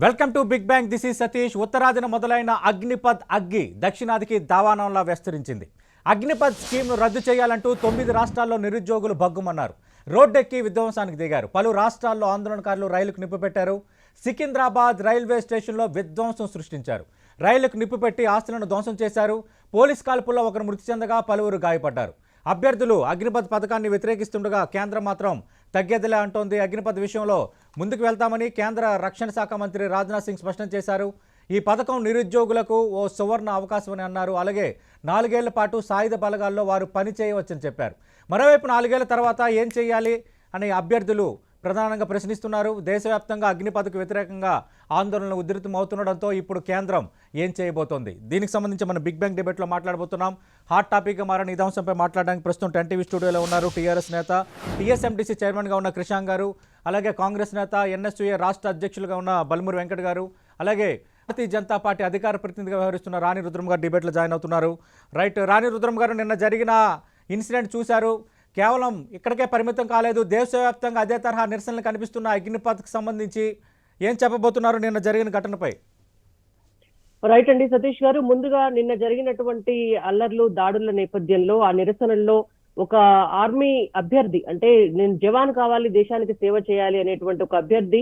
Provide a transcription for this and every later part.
Welcome to big bang. This is Satish. ఉత్తరాదిన మొదలైన అగ్నిపథ్ అగ్గి దక్షిణాదికి దావానంలా విస్తరించింది. అగ్నిపథ్ స్కీమ్ను రద్దు చేయాలంటూ 9 రాష్ట్రాల్లో నిరుద్యోగులు భగ్గుమన్నారు. రోడ్డెక్కి విధ్వంసానికి దిగారు. పలు రాష్ట్రాల్లో ఆందోళనకారులు రైలుకు నిప్పుపెట్టారు. సికింద్రాబాద్ రైల్వే స్టేషన్లో విధ్వంసం సృష్టించారు. రైలుకు నిప్పుపెట్టి ఆస్తులను ధ్వంసం చేశారు. పోలీస్ కాల్పుల్లో ఒకరు మృతి చెందగా పలువురు గాయపడ్డారు. అభ్యర్థులు అగ్నిపథ్ పథకాన్ని వ్యతిరేకిస్తుండగా కేంద్రం మాత్రం తగ్గేదిలే అంటోంది. అగ్నిపథ్ విషయంలో ముందుకు వెళ్తామని కేంద్ర రక్షణ శాఖ మంత్రి రాజ్నాథ్ సింగ్ స్పష్టం చేశారు. ఈ పథకం నిరుద్యోగులకు ఓ సువర్ణ అవకాశమని అన్నారు. అలాగే 4 ఏళ్ల పాటు సాయుధ బలగాల్లో వారు పని చేయవచ్చని చెప్పారు. మరోవైపు 4 ఏళ్ల తర్వాత ఏం చేయాలి అని అభ్యర్థులు ప్రధానంగా ప్రశ్నిస్తున్నారు. దేశవ్యాప్తంగా అగ్నిపథకు వ్యతిరేకంగా ఆందోళనలు ఉధృతమవుతుండడంతో ఇప్పుడు కేంద్రం ఏం చేయబోతోంది? దీనికి సంబంధించి మనం బిగ్ బ్యాంగ్ డిబేట్లో మాట్లాడబోతున్నాం. హాట్ టాపిక్గా మారిన ఈ అంశంపై మాట్లాడడానికి ప్రస్తుతం 10 టీవీ స్టూడియోలో ఉన్నారు టీఆర్ఎస్ నేత, టీఎస్ఎంటీసీ చైర్మన్గా ఉన్న క్రిషాంగ్ గారు, అలాగే కాంగ్రెస్ నేత, ఎన్ఎస్యూఏ రాష్ట్ర అధ్యక్షులుగా ఉన్న బల్మూరి వెంకట్ గారు, అలాగే భారతీయ జనతా పార్టీ అధికార ప్రతినిధిగా వ్యవహరిస్తున్న రాణి రుద్రం గారు డిబేట్లో జాయిన్ అవుతున్నారు. రైట్, రాణి రుద్రం గారు, నిన్న జరిగిన ఇన్సిడెంట్ చూశారు. కేవలం ఇక్కడికే పరిమితం కాలేదు, దేశవ్యాప్తంగా అదే తరహా నిరసనలు కనిపిస్తున్న అగ్నిపథ్కి సంబంధించి ఏం చెప్పబోతున్నారు నిన్న జరిగిన ఘటనపై? రైట్ అండి సతీష్ గారు, ముందుగా నిన్న జరిగినటువంటి అల్లర్లు దాడుల నేపథ్యంలో ఆ నిరసనల్లో ఒక ఆర్మీ అభ్యర్థి, అంటే నేను జవాన్ కావాలి, దేశానికి సేవ చేయాలి అనేటువంటి ఒక అభ్యర్థి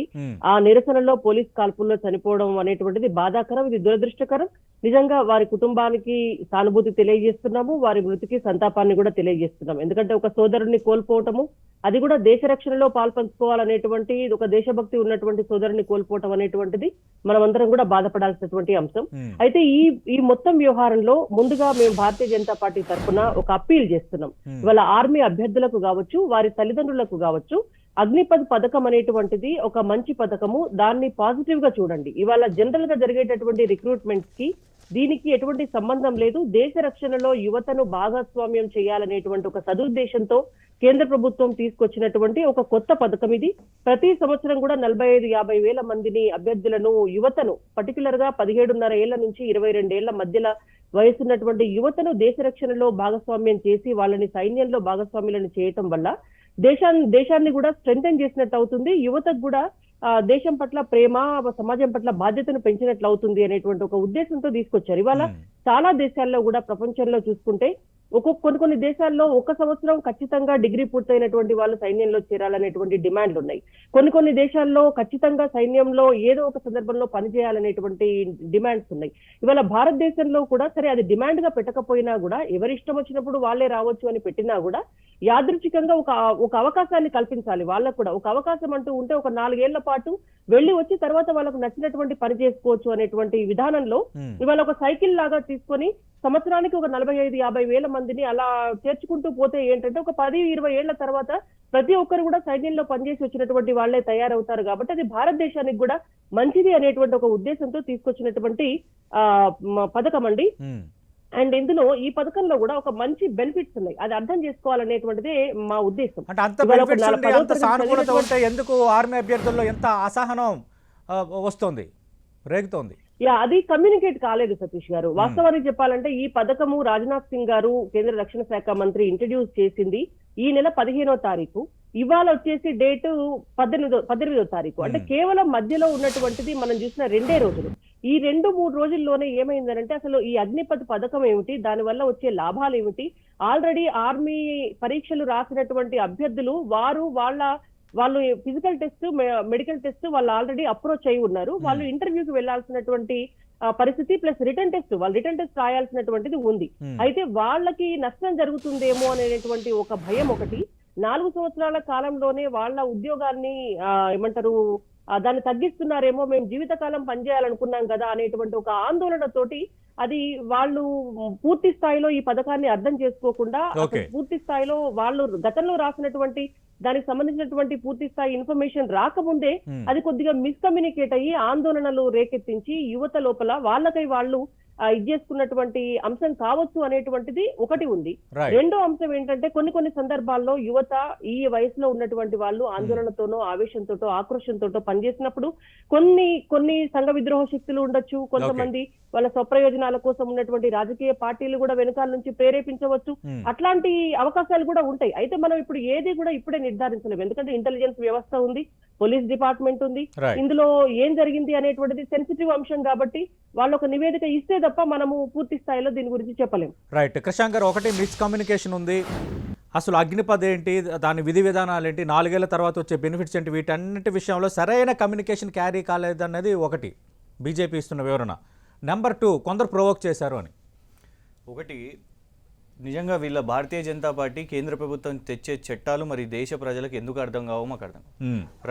ఆ నిరసనలో పోలీస్ కాల్పుల్లో చనిపోవడం అనేటువంటిది బాధాకరం, ఇది దురదృష్టకరం. నిజంగా వారి కుటుంబానికి సానుభూతి తెలియజేస్తున్నాము, వారి మృతికి సంతాపాన్ని కూడా తెలియజేస్తున్నాం. ఎందుకంటే ఒక సోదరుని కోల్పోవటము, అది కూడా దేశ రక్షణలో పాల్పంచుకోవాలనేటువంటి ఒక దేశభక్తి ఉన్నటువంటి సోదరుని కోల్పోవటం అనేటువంటిది మనమందరం కూడా బాధపడాల్సినటువంటి అంశం. అయితే ఈ మొత్తం వ్యవహారంలో ముందుగా మేము భారతీయ జనతా పార్టీ తరఫున ఒక అప్పీల్ చేస్తున్నాం. ఇవాళ ఆర్మీ అభ్యర్థులకు కావచ్చు, వారి తల్లిదండ్రులకు కావచ్చు, అగ్నిపథ్ పథకం అనేటువంటిది ఒక మంచి పథకము, దాన్ని పాజిటివ్ గా చూడండి. ఇవాళ జనరల్ గా జరిగేటటువంటి రిక్రూట్మెంట్స్ కి దీనికి ఎటువంటి సంబంధం లేదు. దేశ రక్షణలో యువతను భాగస్వామ్యం చేయాలనేటువంటి ఒక సదుద్దేశంతో కేంద్ర ప్రభుత్వం తీసుకొచ్చినటువంటి ఒక కొత్త పథకం ఇది. ప్రతి సంవత్సరం కూడా 45-50 వేల మందిని అభ్యర్థులను, యువతను, పర్టికులర్ గా 17.5 ఏళ్ల నుంచి 22 ఏళ్ల మధ్యలో వయసున్నటువంటి యువతను దేశ రక్షణలో భాగస్వామ్యం చేసి వాళ్ళని సైన్యంలో భాగస్వామ్యాలను చేయటం వల్ల దేశాన్ని కూడా స్ట్రెంథెన్ చేసినట్టు అవుతుంది. యువతకు కూడా దేశం పట్ల ప్రేమ, సమాజం పట్ల బాధ్యతను పెంచినట్లు అవుతుంది అనేటువంటి ఒక ఉద్దేశంతో తీసుకొచ్చారు. ఇవాళ చాలా దేశాల్లో కూడా ప్రపంచంలో చూసుకుంటే కొన్ని దేశాల్లో 1 సంవత్సరం ఖచ్చితంగా డిగ్రీ పూర్తయినటువంటి వాళ్ళు సైన్యంలో చేరాలనేటువంటి డిమాండ్లు ఉన్నాయి. కొన్ని దేశాల్లో ఖచ్చితంగా సైన్యంలో ఏదో ఒక సందర్భంలో పనిచేయాలనేటువంటి డిమాండ్స్ ఉన్నాయి. ఇవాళ భారతదేశంలో కూడా సరే, అది డిమాండ్ గా పెట్టకపోయినా కూడా ఎవరి ఇష్టం వచ్చినప్పుడు వాళ్ళే రావచ్చు అని పెట్టినా కూడా యాదృచ్ఛికంగా ఒక అవకాశాన్ని కల్పించాలి. వాళ్ళకు కూడా ఒక అవకాశం అంటూ ఉంటే ఒక 4 ఏళ్ల పాటు వెళ్లి వచ్చి తర్వాత వాళ్ళకు నచ్చినటువంటి పని చేసుకోవచ్చు అనేటువంటి విధానంలో ఇవాళ ఒక సైకిల్ లాగా తీసుకొని సంవత్సరానికి ఒక 45-50 వేల మందిని అలా చేర్చుకుంటూ పోతే ఏంటంటే ఒక 10-20 ఏళ్ల తర్వాత ప్రతి ఒక్కరు కూడా సైన్యంలో పనిచేసి వచ్చినటువంటి వాళ్లే తయారవుతారు. కాబట్టి అది భారతదేశానికి కూడా మంచిది అనేటువంటి ఒక ఉద్దేశంతో తీసుకొచ్చినటువంటి పథకం అండి. అండ్ ఇందులో ఈ పథకంలో కూడా ఒక మంచి బెనిఫిట్స్ ఉన్నాయి, అది అర్థం చేసుకోవాలనేటువంటిదే మా ఉద్దేశం. అంటే అంత బెనిఫిట్స్ ఉంటే, అంత సానుకూలత ఉంటే ఎందుకు ఆర్మీ అభ్యర్థుల్లో ఎంత అసహనం వస్తుంది, రేగుతోంది? అది కమ్యూనికేట్ కాలేదు సతీష్ గారు. వాస్తవానికి చెప్పాలంటే ఈ పథకము రాజ్నాథ్ సింగ్ గారు, కేంద్ర రక్షణ శాఖ మంత్రి, ఇంట్రడ్యూస్ చేసింది ఈ నెల 15వ తారీఖు. ఇవాళ వచ్చేసి డేటు 18వ తారీఖు. అంటే కేవలం మధ్యలో ఉన్నటువంటిది మనం చూసిన 2 రోజులు. ఈ 2-3 రోజుల్లోనే ఏమైందనంటే అసలు ఈ అగ్నిపథ్ పథకం ఏమిటి, దానివల్ల వచ్చే లాభాలు ఏమిటి, ఆల్రెడీ ఆర్మీ పరీక్షలు రాసినటువంటి అభ్యర్థులు వాళ్ళు ఫిజికల్ టెస్ట్, మెడికల్ టెస్ట్ వాళ్ళు ఆల్రెడీ అప్రోచ్ అయి ఉన్నారు. వాళ్ళు ఇంటర్వ్యూకి వెళ్లాల్సినటువంటి పరిస్థితి, ప్లస్ రిటర్న్ టెస్ట్ రాయాల్సినటువంటిది ఉంది. అయితే వాళ్ళకి నష్టం జరుగుతుందేమో అనేటువంటి ఒక భయం ఒకటి. 4 సంవత్సరాల కాలంలోనే వాళ్ళ ఉద్యోగాన్ని ఏమంటారు, దాన్ని తగ్గిస్తున్నారేమో, మేము జీవితకాలం పనిచేయాలనుకున్నాం కదా అనేటువంటి ఒక ఆందోళనతోటి అది వాళ్ళు పూర్తి స్థాయిలో ఈ పథకాన్ని అర్థం చేసుకోకుండా పూర్తి స్థాయిలో వాళ్ళు గతంలో రాసినటువంటి దానికి సంబంధించినటువంటి పూర్తి స్థాయి ఇన్ఫర్మేషన్ రాకముందే అది కొద్దిగా మిస్కమ్యూనికేట్ అయ్యి ఆందోళనలు రేకెత్తించి యువత లోపల వాళ్ళకై వాళ్ళు ఇది చేసుకున్నటువంటి అంశం కావచ్చు అనేటువంటిది ఒకటి ఉంది. రెండో అంశం ఏంటంటే కొన్ని సందర్భాల్లో యువత ఈ వయసులో ఉన్నటువంటి వాళ్ళు ఆందోళనతోనో, ఆవేశంతోటో, ఆక్రోషంతోటో పనిచేసినప్పుడు కొన్ని సంఘ విద్రోహ శక్తులు ఉండొచ్చు, కొంతమంది వాళ్ళ స్వప్రయోజనాల కోసం ఉన్నటువంటి రాజకీయ పార్టీలు కూడా వెనకాల నుంచి ప్రేరేపించవచ్చు. అట్లాంటి అవకాశాలు కూడా ఉంటాయి. అయితే మనం ఇప్పుడు ఏది కూడా ఇప్పుడే నిర్ధారించలేము, ఎందుకంటే ఇంటెలిజెన్స్ వ్యవస్థ ఉంది, పోలీస్ డిపార్ట్మెంట్ ఉంది. ఇందులో ఏం జరిగింది అనేటువంటిది సెన్సిటివ్ అంశం కాబట్టి వాళ్ళు ఒక నివేదిక ఇస్తే తప్ప మనము పూర్తి స్థాయిలో దీని గురించి చెప్పలేము. రైట్ కృషాంక్ గారు, ఒకటి మిస్కమ్యూనికేషన్ ఉంది. అసలు అగ్నిపథ్ ఏంటి, దాని విధి విధానాలు ఏంటి, 4 ఏళ్ల తర్వాత వచ్చే బెనిఫిట్స్ ఏంటి, వీటన్నిటి విషయంలో సరైన కమ్యూనికేషన్ క్యారీ కాలేదన్నది ఒకటి బీజేపీ ఇస్తున్న వివరణ. నెంబర్ 2, కొందరు ప్రొవోక్ చేశారు అని. ఒకటి, నిజంగా వీళ్ళ భారతీయ జనతా పార్టీ కేంద్ర ప్రభుత్వం తెచ్చే చట్టాలు మరి దేశ ప్రజలకు ఎందుకు అర్థం కావో మాకు అర్థం.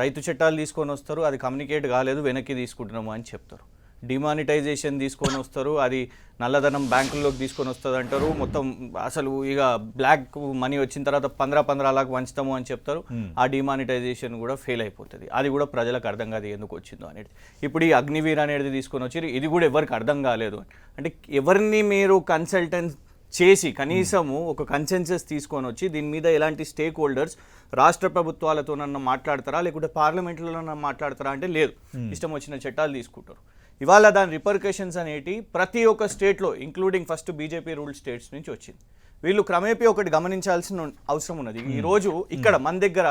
రైతు చట్టాలు తీసుకొని వస్తారు, అది కమ్యూనికేట్ కాలేదు, వెనక్కి తీసుకుంటున్నాము అని చెప్తారు. డిమానిటైజేషన్ తీసుకొని వస్తారు, అది నల్లధనం బ్యాంకుల్లోకి తీసుకొని వస్తుంది అంటారు. మొత్తం అసలు ఇక బ్లాక్ మనీ వచ్చిన తర్వాత 15 లాక్ వంచుతాము అని చెప్తారు. ఆ డిమానిటైజేషన్ కూడా ఫెయిల్ అయిపోతుంది. అది కూడా ప్రజలకు అర్థం కాదు ఎందుకు వచ్చిందో అనేది. ఇప్పుడు ఈ అగ్నివీర్ అనేది తీసుకొని వచ్చి ఇది కూడా ఎవరికి అర్థం కాలేదు. అంటే ఎవరిని మీరు కన్సల్టెంట్ చేసి కనీసము ఒక కన్సెన్సస్ తీసుకొని వచ్చి దీని మీద ఎలాంటి స్టేక్ హోల్డర్స్ రాష్ట్ర ప్రభుత్వాలతోనన్నా మాట్లాడతారా, లేకుంటే పార్లమెంట్లోనన్నా మాట్లాడతారా అంటే లేదు, ఇష్టం వచ్చిన చట్టాలు తీసుకుంటారు. ఇవాళ దాని రిపర్కషన్స్ అనేటి ప్రతి ఒక్క స్టేట్లో including first BJP ruled states నుంచి వచ్చింది. వీళ్ళు క్రమేపీ ఒకటి గమనించాల్సిన అవసరం ఉన్నది. ఈరోజు ఇక్కడ మన దగ్గర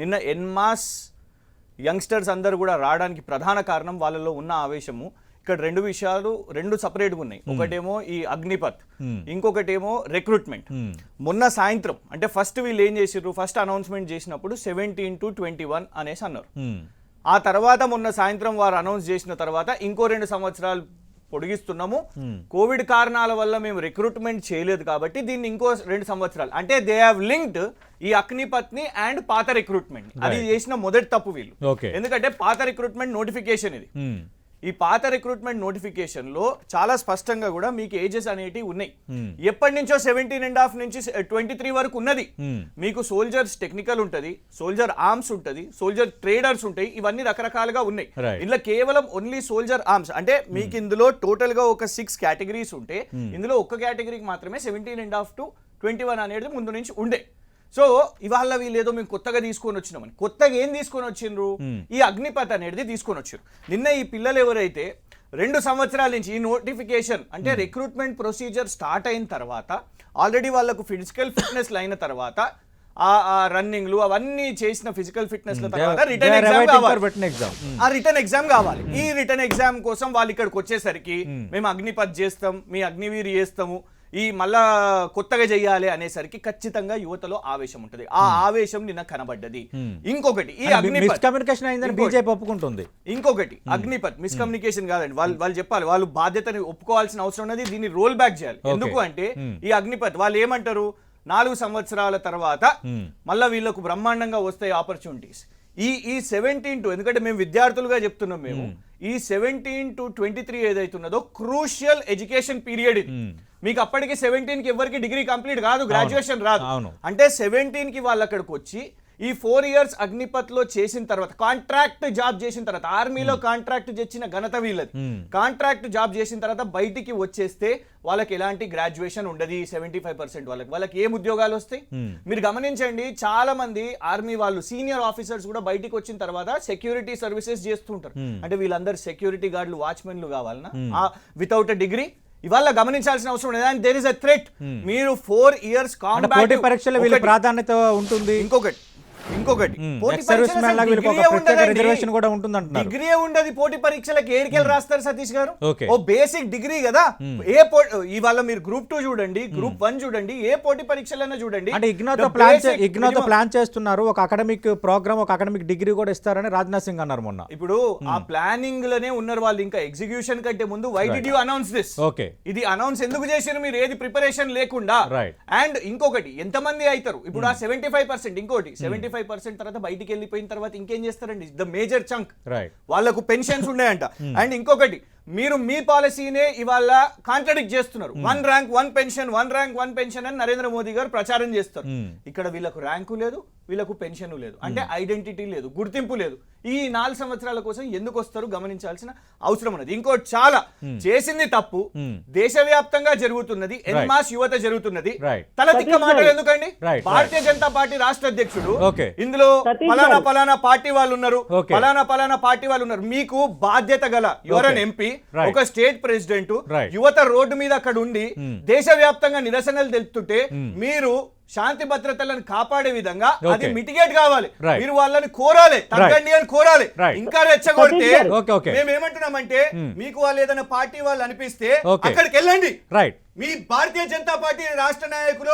నిన్న ఎన్మాస్ యంగ్స్టర్స్ అందరూ కూడా రావడానికి ప్రధాన కారణం వాళ్ళలో ఉన్న ఆవేశము. ఇక్కడ 2 విషయాలు 2 సపరేట్గా ఉన్నాయి. ఒకటేమో ఈ అగ్నిపథ్, ఇంకొకటేమో రిక్రూట్మెంట్. మొన్న సాయంత్రం అంటే ఫస్ట్ వీళ్ళు ఏం చేసిర్రు, ఫస్ట్ అనౌన్స్మెంట్ చేసినప్పుడు 17 to 21 అనేసి అన్నారు. ఆ తర్వాత మొన్న సాయంత్రం వారు అనౌన్స్ చేసిన తర్వాత ఇంకో 2 సంవత్సరాలు పొడిగిస్తున్నాము, కోవిడ్ కారణాల వల్ల మేము రిక్రూట్మెంట్ చేయలేదు కాబట్టి దీన్ని ఇంకో 2 సంవత్సరాలు, అంటే దే హావ్ లింక్డ్ ఈ అగ్నిపథ్ని అండ్ పాత రిక్రూట్మెంట్. అది చేసిన మొదటి తప్పు వీళ్ళు. ఎందుకంటే పాత రిక్రూట్మెంట్ నోటిఫికేషన్ ఇది. ఈ పాత రిక్రూట్మెంట్ నోటిఫికేషన్ లో చాలా స్పష్టంగా కూడా మీకు ఏజెస్ అనేటివి ఉన్నాయి. ఎప్పటి నుంచో 17.5 నుంచి 23 వరకు ఉన్నది. మీకు సోల్జర్స్ టెక్నికల్ ఉంటది, సోల్జర్ ఆర్మ్స్ ఉంటది, సోల్జర్ ట్రేడర్స్ ఉంటాయి, ఇవన్నీ రకరకాలుగా ఉన్నాయి. ఇందులో కేవలం ఓన్లీ సోల్జర్ ఆర్మ్స్ అంటే మీకు ఇందులో టోటల్ గా ఒక 6 కేటగిరీస్ ఉంటే ఇందులో ఒక్క కేటగిరీకి మాత్రమే 17.5 to 21 అనేది ముందు నుంచి ఉండే. సో ఇవాళ వీళ్ళు ఏదో మేము కొత్తగా తీసుకొని వచ్చినామని, కొత్తగా ఏం తీసుకొని వచ్చిండ్రు, ఈ అగ్నిపథ్ అనేది తీసుకొని వచ్చారు. నిన్న ఈ పిల్లలు ఎవరైతే 2 సంవత్సరాల నుంచి ఈ నోటిఫికేషన్ అంటే రిక్రూట్మెంట్ ప్రొసీజర్ స్టార్ట్ అయిన తర్వాత ఆల్రెడీ వాళ్ళకు ఫిజికల్ ఫిట్నెస్ అయిన తర్వాత ఆ రన్నింగ్లు అవన్నీ చేసిన ఫిజికల్ ఫిట్నెస్ తర్వాత రిటర్న్ ఎగ్జామ్ కావాలి. ఆ రిటర్న్ ఎగ్జామ్ కావాలి. ఈ రిటర్న్ ఎగ్జామ్ కోసం వాళ్ళు ఇక్కడికి వచ్చేసరికి మేము అగ్నిపథ్ చేస్తాం, మీ అగ్నివీర్ చేస్తాము, ఈ మళ్ళా కొత్తగా చెయ్యాలి అనేసరికి ఖచ్చితంగా యువతలో ఆవేశం ఉంటుంది. ఆ ఆవేశం నిన్న కనబడ్డది. ఇంకొకటి ఈ ఒప్పుకుంటుంది. ఇంకొకటి అగ్నిపథ్ మిస్కమ్యూనికేషన్ కాదండి, వాళ్ళు చెప్పాలి, వాళ్ళు బాధ్యతని ఒప్పుకోవాల్సిన అవసరం ఉన్నది, దీన్ని రోల్ బ్యాక్ చేయాలి. ఎందుకు అంటే ఈ అగ్నిపథ్ వాళ్ళు ఏమంటారు, 4 సంవత్సరాల తర్వాత మళ్ళా వీళ్ళకు బ్రహ్మాండంగా వస్తాయి ఆపర్చునిటీస్. ఈ 17 to, ఎందుకంటే మేము విద్యార్థులుగా చెప్తున్నాం, మేము ఈ 17 to 23 ఏదైతున్నదో క్రూషియల్ ఎడ్యుకేషన్ పీరియడ్ ఇది. మీకు అప్పటికి 17 కి ఎవరికి డిగ్రీ కంప్లీట్ కాదు, గ్రాడ్యుయేషన్ రాదు. అంటే 17 కి వాళ్ళు అక్కడికి వచ్చి ఈ 4 years అగ్నిపథ్ లో చేసిన తర్వాత కాంట్రాక్ట్ జాబ్ చేసిన తర్వాత, ఆర్మీలో కాంట్రాక్ట్ చేసిన ఘనత వీళ్ళది. కాంట్రాక్ట్ జాబ్ చేసిన తర్వాత బయటికి వచ్చేస్తే వాళ్ళకి ఎలాంటి గ్రాడ్యుయేషన్ ఉండదు. 75% వాళ్ళకి ఏం ఉద్యోగాలు వస్తాయి మీరు గమనించండి. చాలా మంది ఆర్మీ వాళ్ళు సీనియర్ ఆఫీసర్స్ కూడా బయటికి వచ్చిన తర్వాత సెక్యూరిటీ సర్వీసెస్ చేస్తుంటారు. అంటే వీళ్ళందరూ సెక్యూరిటీ గార్డులు, వాచ్మెన్లు కావాలన్నా వితౌట్ డిగ్రీ. ఇవాళ గమనించాల్సిన అవసరం లేదు. And there is a threat. మీరు 4 years కాంబాట్ పరీక్షల వీళ్ళ ప్రాధాన్యత ఉంటుంది. ఇంకొకటి డిగ్రీ ఉండదు పోటీ పరీక్షలకు. ఏడికెళ్ళి రాస్తారు సతీష్ గారు? ఓ బేసిక్ డిగ్రీ కదా. ఇవాళ మీరు గ్రూప్ 2 చూడండి, గ్రూప్ 1 చూడండి, ఏ పోటీ పరీక్షలైనా చూడండి. అంటే ఇగ్నోతో ప్లాన్ చేస్తున్నారు, ఒక అకాడమిక్ ప్రోగ్రామ్, ఒక అకాడమిక్ డిగ్రీ కూడా ఇస్తారని రాజ్నాథ్ సింగ్ అన్నారు మొన్న. ఇప్పుడు ఆ ప్లానింగ్ లోనే ఉన్నారు వాళ్ళు. ఇంకా ఎగ్జిక్యూషన్ కంటే ముందు why did you announce this? ఇది అనౌన్స్ ఎందుకు చేశారు మీరు, ఏది ప్రిపరేషన్ లేకుండా? అండ్ ఇంకొకటి, ఎంతమంది అవుతారు ఇప్పుడు ఆ 75%? ఇంకోటి 75% తర్వాత బయటికి వెళ్ళిపోయిన తర్వాత ఇంకేం చేస్తారండి? ద మేజర్ చంక్ వాళ్ళకు పెన్షన్స్ ఉన్నాయంట. అండ్ ఇంకొకటి, మీరు మీ పాలసీనే ఇవాళ కాంట్రడిక్ట్ చేస్తున్నారు. 1 rank 1 pension, 1 rank 1 pension అని నరేంద్ర మోదీ గారు ప్రచారం చేస్తారు. ఇక్కడ వీళ్ళకు ర్యాంకు లేదు, వీళ్ళకు పెన్షన్ లేదు, అంటే ఐడెంటిటీ లేదు, గుర్తింపు లేదు. ఈ 4 సంవత్సరాల కోసం ఎందుకు వస్తారు గమనించాల్సిన అవసరం ఉన్నది. ఇంకోటి చాలా చేసింది తప్పు, దేశవ్యాప్తంగా జరుగుతున్నది, ఎన్మాస్ యువత జరుగుతున్నది. తలతిక్క మాటలు ఎందుకండి? భారతీయ జనతా పార్టీ రాష్ట్ర అధ్యక్షుడు ఇందులో పలానా పార్టీ వాళ్ళు ఉన్నారు, పలానా పార్టీ వాళ్ళు ఉన్నారు. మీకు బాధ్యత గల యువరన్ ఎంపీ, ఒక స్టేట్ ప్రెసిడెంట్, యువత రోడ్డు మీద అక్కడ ఉండి దేశవ్యాప్తంగా నిరసనలు తెలుపుతుంటే మీరు శాంతి భద్రతలను కాపాడే విధంగా అది మిటిగేట్ కావాలి. మీరు వాళ్ళని కోరాలి, తగ్గండి అని కోరాలి. ఇంకా రెచ్చగొడితే మేము ఏమంటున్నామంటే మీకు వాళ్ళు ఏదైనా పార్టీ వాళ్ళు అనిపిస్తే అక్కడికి వెళ్ళండి. మీ భారతీయ జనతా పార్టీ రాష్ట్ర నాయకులు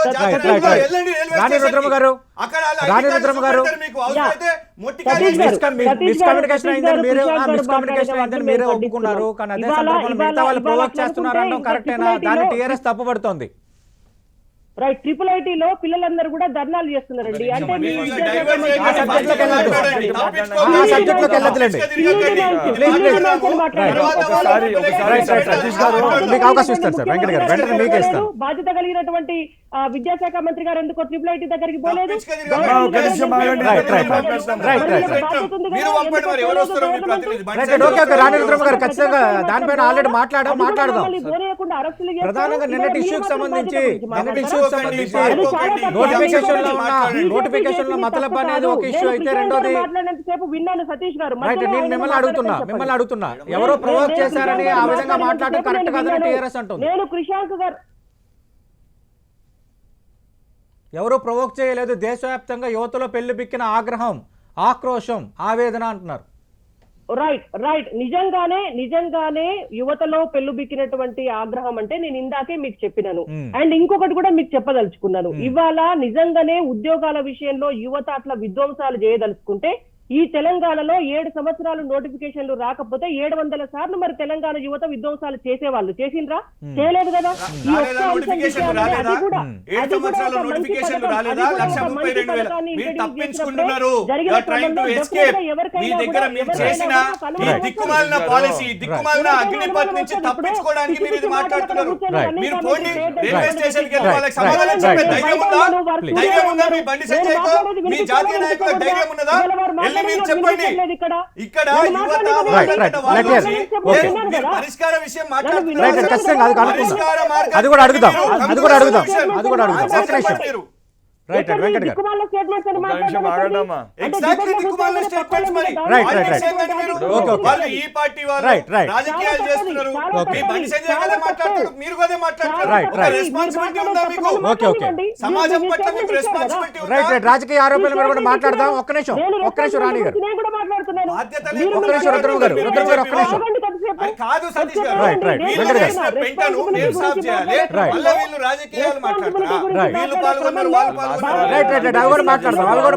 మీరే ఒప్పుకున్నారు, కానీ అదే సందర్భంలో మిగతా వాళ్ళు ప్రొవోక్ చేస్తున్నారనడం కరెక్టేనా? దాన్ని టీఆర్ఎస్ తప్పుపడుతోంది. రైట్, ట్రిపుల్ ఐటీ లో పిల్లలందరూ కూడా ధర్నాలు చేస్తున్నారండి. అంటే బాధ్యత కలిగినటువంటి విద్యాశాఖ మంత్రి గారు ఎందుకో ట్రిపుల్ ఐటీ దగ్గరికి పోలేదు? ప్రధానంగా నిన్నటి ఇష్యూకి సంబంధించి నోటిఫికేషన్ లో మతలబ్ అనేది ఒక ఇష్యూ అయితే, రెండోది విన్నాను సతీష్ గారు. నేను మిమ్మల్ని అడుగుతున్నా ఎవరో ప్రొవోక్ చేశారని ఆ విధంగా మాట్లాడడం కరెక్ట్ కాదని టీఆర్ఎస్ అంటుంది. నేను కృషాంక్ గారు ఎవరో ప్రొవోక్ చేయలేదు, దేశవ్యాప్తంగా యువతలో పెళ్లిబిక్కిన ఆగ్రహం, ఆక్రోశం, ఆవేదన అంటున్నారు. రైట్ నిజంగానే యువతలో పెళ్లుబిక్కినటువంటి ఆగ్రహం అంటే నేను ఇందాకే మీకు చెప్పినాను. అండ్ ఇంకొకటి కూడా మీకు చెప్పదలుచుకున్నాను. ఇవాళ నిజంగానే ఉద్యోగాల విషయంలో యువత అట్లా విధ్వంసాలు చేయదలుచుకుంటే ఈ తెలంగాణలో 7 సంవత్సరాలు నోటిఫికేషన్లు రాకపోతే 700 సార్లు మరి తెలంగాణ యువత విధ్వంసాలు చేసేవాళ్ళు. చేసిండ్రా? చేయలేదు కదా. చెప్పండి, ఇక్కడ పరిష్కార విషయం అది కూడా అడుగుదాం. ఈ పార్టీ వాళ్ళు రాజకీయాలు చేస్తున్నారు, మీరు అదే మాట్లాడుతున్నారు. రెస్పాన్సిబిలిటీ ఉందా మీకు? సమాజం పట్ల మీకు రెస్పాన్సిబిలిటీ ఉందా? రాజకీయ ఆరోపణల మీద కూడా మాట్లాడదాం. ఒక్క నిమిషం రాణి గారు, రుద్రం గారు కాదు సతీష్ గారు, పెంటను నేను సాఫ్ చేయాలి. మళ్ళీ వీళ్ళు రాజకీయాలు మాట్లాడతారా? వీళ్ళు పాల్గొన్నారు, వాళ్ళు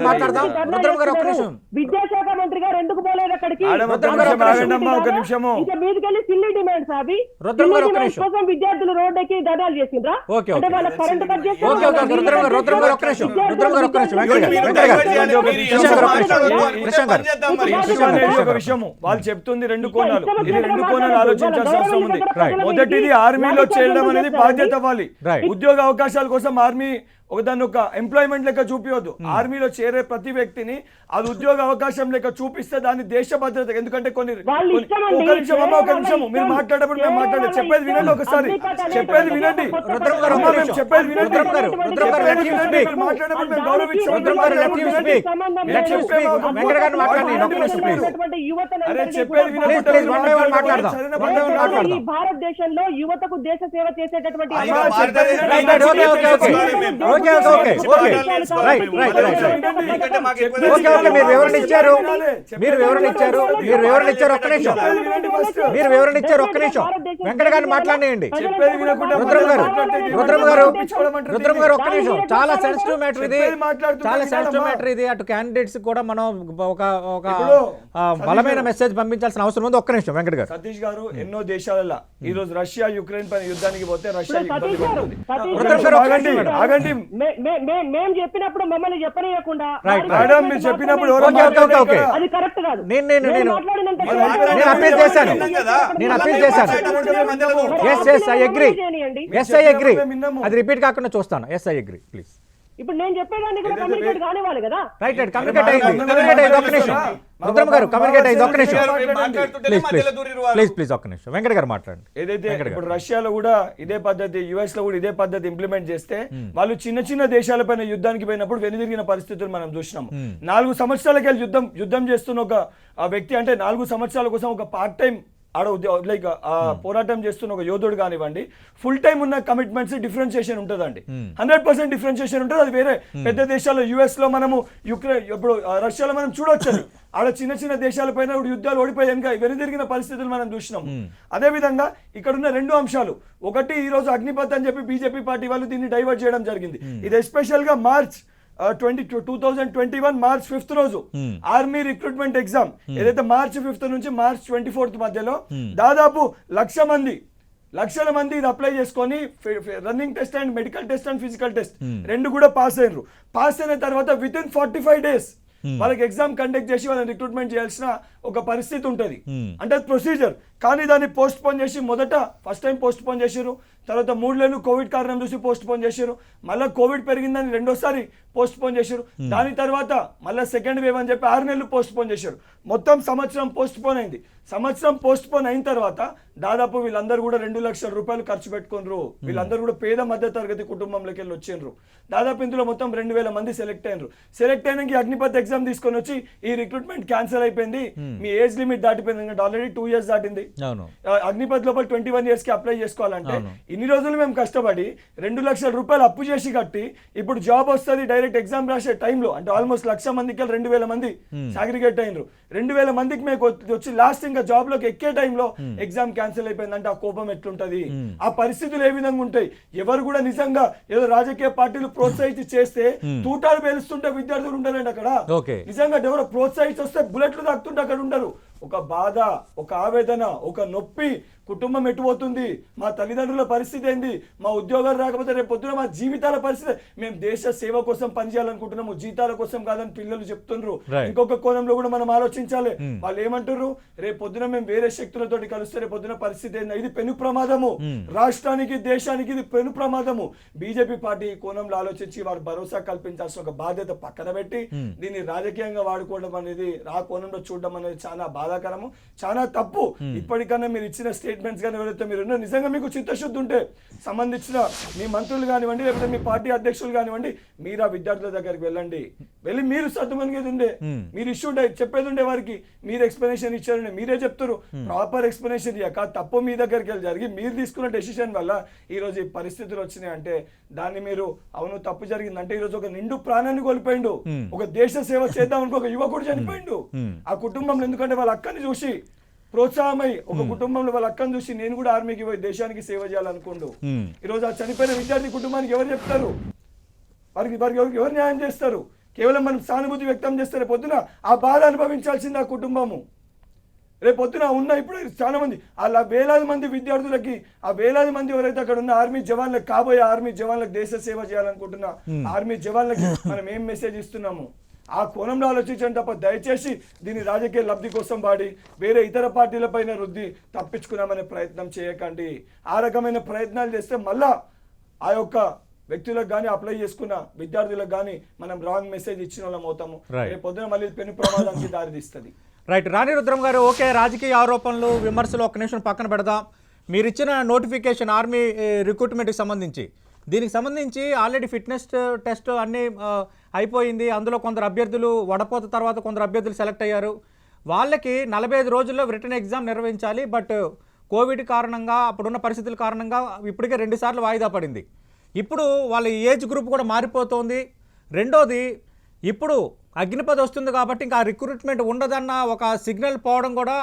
మాట్లాడదాం. రుద్రం గారు ఒక్క నిమిషం. విద్యాశాఖ మంత్రి గారు ఎందుకు పోలేదు అక్కడికి? సిల్లీ డిమాండ్స్ అవి. కోసం విద్యార్థులు రోడ్డుకి ధర్నాలు చేసిండ్రా? అంటే వాళ్ళ కరెంట్ కట్ చేసి వాళ్ళు చెప్తుంది 2 కోణాలు. ఇది 2 కోణాలు ఆలోచించాల్సిన అవసరం ఉంది. మొదటిది ఆర్మీలో చేరడం అనేది బాధ్యత ఇవ్వాలి. ఉద్యోగ అవకాశాల కోసం ఆర్మీ ఒకదాన్ని ఒక ఎంప్లాయ్మెంట్ లెక్క చూపించొద్దు. ఆర్మీలో చేరే ప్రతి వ్యక్తిని అది ఉద్యోగ అవకాశం లెక్క చూపిస్తే దాన్ని దేశ భద్రత. ఎందుకంటే ఒక నిమిషం మీరు మాట్లాడేటప్పుడు మేము మాట్లాడే చెప్పేది వినండి, ఒకసారి చెప్పేది వినండి. భారతదేశంలో యువతకు దేశ సేవ చేసేటటువంటి మీరు వివరణ ఇచ్చారు. ఒక్క నిమిషం వెంకట గారిని మాట్లాడేయండి. రుద్రం గారు ఒక్క నిమిషం. చాలా సెన్సిటివ్ మ్యాటర్ ఇది. అటు క్యాండిడేట్స్ కూడా మనం ఒక బలమైన మెసేజ్ పంపించాల్సిన అవసరం ఉంది. ఒక్క నిమిషం వెంకట గారు. సతీష్ గారు, ఎన్నో దేశాలలో ఈ రోజు రష్యా యుక్రెయిన్ పైన యుద్ధానికి పోతే రష్యా ఆగండి. మేము చెప్పినప్పుడు మమ్మల్ని చెప్పనీయకుండా మీరు చెప్పినప్పుడు అది కరెక్ట్ కాదు. నేను అప్పీల్ చేశాను. Yes I agree. అది రిపీట్ కాకుండా చూస్తాను. Yes I agree please. ఇప్పుడు నేను చెప్పేదాన్ని కూడా కమ్యూనికేట్ కానివ్వాలి కదా. రైట్ రైట్ కమ్యూనికేట్ అయింది ఒక్క నిమిషం రుద్రమ గారు కమ్యూనికేట్ అయింది ఒక్క నిమిషం ప్లీజ్ ఒక్క నిమిషం వెంకట గారు మాట్లాడండి. ఏదైతే ఇప్పుడు రష్యాలో కూడా ఇదే పద్ధతి, యుఎస్ లో కూడా ఇదే పద్ధతి ఇంప్లిమెంట్ చేస్తే వాళ్ళు చిన్న చిన్న దేశాలపైన యుద్ధానికి పోయినప్పుడు వెనుదిరిగిన పరిస్థితులు మనం చూసినాము. 4 సంవత్సరాలకి యుద్ధం చేస్తున్న ఒక వ్యక్తి, అంటే 4 సంవత్సరాల కోసం ఒక పార్ట్ టైం లైక్ పోరాటం చేస్తున్న ఒక యోధుడు కానివ్వండి, ఫుల్ టైం ఉన్న కమిట్మెంట్స్ డిఫరెన్షియేషన్ ఉంటుందండి. 100% డిఫరెన్షియేషన్ ఉంటుంది. అది వేరే పెద్ద దేశాల్లో యుఎస్ లో మనము ఇప్పుడు రష్యాలో మనం చూడొచ్చు. ఆడ చిన్న చిన్న దేశాలపైన యుద్ధాలు ఓడిపోయి వెనుదిరిగిన పరిస్థితులు మనం చూసినాం. అదే విధంగా ఇక్కడ ఉన్న 2 అంశాలు, ఒకటి ఈ రోజు అగ్నిపథ్ అని చెప్పి బీజేపీ పార్టీ వాళ్ళు దీన్ని డైవర్ట్ చేయడం జరిగింది. ఇది ఎస్పెషల్ గా మార్చ్ 2021 మార్చ్ 5th రోజు ఆర్మీ రిక్రూట్మెంట్ ఎగ్జామ్ ఏదైతే మార్చ్ 5th నుంచి మార్చ్ 24th మధ్యలో దాదాపు లక్షల మంది ఇది అప్లై చేసుకొని running test and medical test and physical test 2 కూడా పాస్ అయినరు. పాస్ అయిన తర్వాత విత్ ఇన్ 45 days వాళ్ళకి ఎగ్జామ్ కండక్ట్ చేసి వాళ్ళని రిక్రూట్మెంట్ చేయాల్సిన ఒక పరిస్థితి ఉంటుంది. అంటే ప్రొసీజర్, కానీ దాన్ని పోస్ట్ పోన్ చేసి ఫస్ట్ టైం పోస్ట్ పోన్ చేశారు. తర్వాత 3 నెలలు కోవిడ్ కారణం చూసి పోస్ట్ పోన్ చేశారు. మళ్ళీ కోవిడ్ పెరిగిందని 2వ పోస్ట్ పోన్ చేశారు. దాని తర్వాత మళ్ళీ సెకండ్ వేవ్ అని చెప్పి 6 నెలలు పోస్ట్ పోన్ చేశారు. మొత్తం సంవత్సరం పోస్ట్ పోన్ అయింది. సంవత్సరం పోస్ట్ పోన్ అయిన తర్వాత దాదాపు వీళ్ళందరూ కూడా 2 లక్షల రూపాయలు ఖర్చు పెట్టుకున్నారు. వీళ్ళందరూ కూడా పేద మధ్య తరగతి కుటుంబంలోకి వెళ్ళి వచ్చిండ్రు. దాదాపు ఇందులో మొత్తం 2000 మంది సెలెక్ట్ అయినరు. సెలెక్ట్ అయినాక అగ్నిపథ్ ఎగ్జామ్ తీసుకొని వచ్చి ఈ రిక్రూట్మెంట్ క్యాన్సిల్ అయిపోయింది, మీ ఏజ్ లిమిట్ దాటిపోయింది, ఆల్రెడీ 2 years దాటింది. అగ్నిపథ్ లోపల 21 years కి అప్లై చేసుకోవాలంటే ఇన్ని రోజులు మేము కష్టపడి 2 లక్షల రూపాయలు అప్పు చేసి కట్టి ఇప్పుడు జాబ్ వస్తుంది డైరెక్ట్ ఎగ్జామ్ రాసే టైంలో, అంటే ఆల్మోస్ట్ 1,00,000 మందికి 2,000 మంది సాగ్రిగేట్ అయినరు. 2,000 మందికి మేము వచ్చి లాస్ట్ ఇంకా జాబ్ లోకి ఎక్కే టైంలో ఎగ్జామ్ క్యాన్సిల్ అయిపోయిందంటే ఆ కోపం ఎట్లుంటది, ఆ పరిస్థితులు ఏ విధంగా ఉంటాయి. ఎవరు కూడా నిజంగా ఏదో రాజకీయ పార్టీలు ప్రోత్సహించి చేస్తే తూటాలు పేలుస్తుంటే విద్యార్థులు ఉంటారండి అక్కడ. నిజంగా ఎవరో ప్రోత్సహించి వస్తే బుల్లెట్లు తాకుతుంటే అక్కడ ఉండరు. ఒక బాధ, ఒక ఆవేదన, ఒక నొప్పి, కుటుంబం ఎటుపోతుంది, మా తల్లిదండ్రుల పరిస్థితి ఏంది, మా ఉద్యోగాలు రాకపోతే రేపు పొద్దున మా జీవితాల పరిస్థితి, మేము దేశ సేవ కోసం పనిచేయాలనుకుంటున్నాము, జీతాల కోసం కాదని పిల్లలు చెప్తున్నారు. ఇంకొక కోణంలో కూడా మనం ఆలోచించాలి. వాళ్ళు ఏమంటారు, రేపు పొద్దున మేము వేరే శక్తులతోటి కలిస్తే రేపు పొద్దున పరిస్థితి ఏంది, ఇది పెను ప్రమాదము, రాష్ట్రానికి దేశానికి ఇది పెను ప్రమాదము. బీజేపీ పార్టీ కోణంలో ఆలోచించి వారు భరోసా కల్పించాల్సిన ఒక బాధ్యత పక్కన పెట్టి దీన్ని రాజకీయంగా వాడుకోవడం అనేది, ఆ కోణంలో చూడడం అనేది చాలా బాధాకరము, చాలా తప్పు. ఇప్పటికన్నా మీరు ఇచ్చిన స్టేట్మెంట్స్ కానీ ఎవరైతే మీరు నిజంగా మీకు చిత్తశుద్ధి ఉంటే సంబంధించిన మీ మంత్రులు కానివ్వండి, లేకపోతే మీ పార్టీ అధ్యక్షులు కానివ్వండి, మీరు ఆ విద్యార్థుల దగ్గరికి వెళ్ళండి, వెళ్ళి మీరు సర్దుమనిగేది ఉండే, మీరు ఇష్యూ చెప్పేది ఉండే వారికి, మీరు ఎక్స్ప్లెనేషన్ ఇచ్చారండి, మీరే చెప్తారు. ప్రాపర్ ఎక్స్ప్లెనేషన్ ఇయ్యాక తప్పు మీ దగ్గరికి వెళ్ళి జరిగి మీరు తీసుకున్న డెసిషన్ వల్ల ఈ రోజు ఈ పరిస్థితులు వచ్చినాయి అంటే దాన్ని మీరు అవును తప్పు జరిగిందంటే ఈ రోజు ఒక నిండు ప్రాణాన్ని కోల్పోయిండు, ఒక దేశ సేవ చేద్దాం అనుకో ఒక యువకుడు చనిపోయిండు. ఆ కుటుంబంలో ఎందుకంటే వాళ్ళ అక్కని చూసి ప్రోత్సాహమై, ఒక కుటుంబంలో వాళ్ళ అక్కను చూసి నేను కూడా ఆర్మీకి పోయి దేశానికి సేవ చేయాలనుకుంటూ ఈ రోజు ఆ చనిపోయిన విద్యార్థి కుటుంబానికి ఎవరు చెప్తారు, వారికి ఎవరు న్యాయం చేస్తారు? కేవలం మనం సానుభూతి వ్యక్తం చేస్తే రేపు పొద్దున ఆ బాధ అనుభవించాల్సింది ఆ కుటుంబము. రేపు పొద్దున ఉన్న ఇప్పుడు చాలా మంది అలా వేలాది మంది విద్యార్థులకి, ఆ వేలాది మంది ఎవరైతే అక్కడ ఉన్న ఆర్మీ జవాన్లకు, కాబోయే ఆర్మీ జవాన్లకు దేశ సేవ చేయాలనుకుంటున్న ఆర్మీ జవాన్లకి మనం ఏం మెసేజ్ ఇస్తున్నాము? ఆ కోణంలో ఆలోచించండి తప్ప దయచేసి దీన్ని రాజకీయ లబ్ధి కోసం వాడి వేరే ఇతర పార్టీలపైన రుద్ది తప్పించుకున్నామనే ప్రయత్నం చేయకండి. ఆ రకమైన ప్రయత్నాలు చేస్తే మళ్ళా ఆ యొక్క వ్యక్తులకు కానీ అప్లై చేసుకున్న విద్యార్థులకు కానీ మనం రాంగ్ మెసేజ్ ఇచ్చిన వాళ్ళం అవుతాము. రేపు పొద్దున మళ్ళీ పెను ప్రమాదానికి దారితీస్తుంది. రైట్, రాణి రుద్రం గారు, ఓకే, రాజకీయ ఆరోపణలు విమర్శలు ఒక్క నిమిషం పక్కన పెడదాం. మీరు ఇచ్చిన నోటిఫికేషన్ ఆర్మీ రిక్రూట్మెంట్కి సంబంధించి, దీనికి సంబంధించి ఆల్రెడీ ఫిట్నెస్ టెస్ట్ అన్నీ అయిపోయింది. అందులో కొందరు అభ్యర్థులు వడపోత తర్వాత కొందరు అభ్యర్థులు సెలెక్ట్ అయ్యారు. వాళ్ళకి 45 రోజుల్లో రిటర్న్ ఎగ్జామ్ నిర్వహించాలి. బట్ కోవిడ్ కారణంగా, అప్పుడున్న పరిస్థితుల కారణంగా ఇప్పటికే 2 సార్లు వాయిదా పడింది. ఇప్పుడు వాళ్ళ ఏజ్ గ్రూప్ కూడా మారిపోతుంది. రెండోది, ఇప్పుడు అగ్నిపథ్ వస్తుంది కాబట్టి ఇంకా రిక్రూట్మెంట్ ఉండదన్న ఒక సిగ్నల్ పోవడం కూడా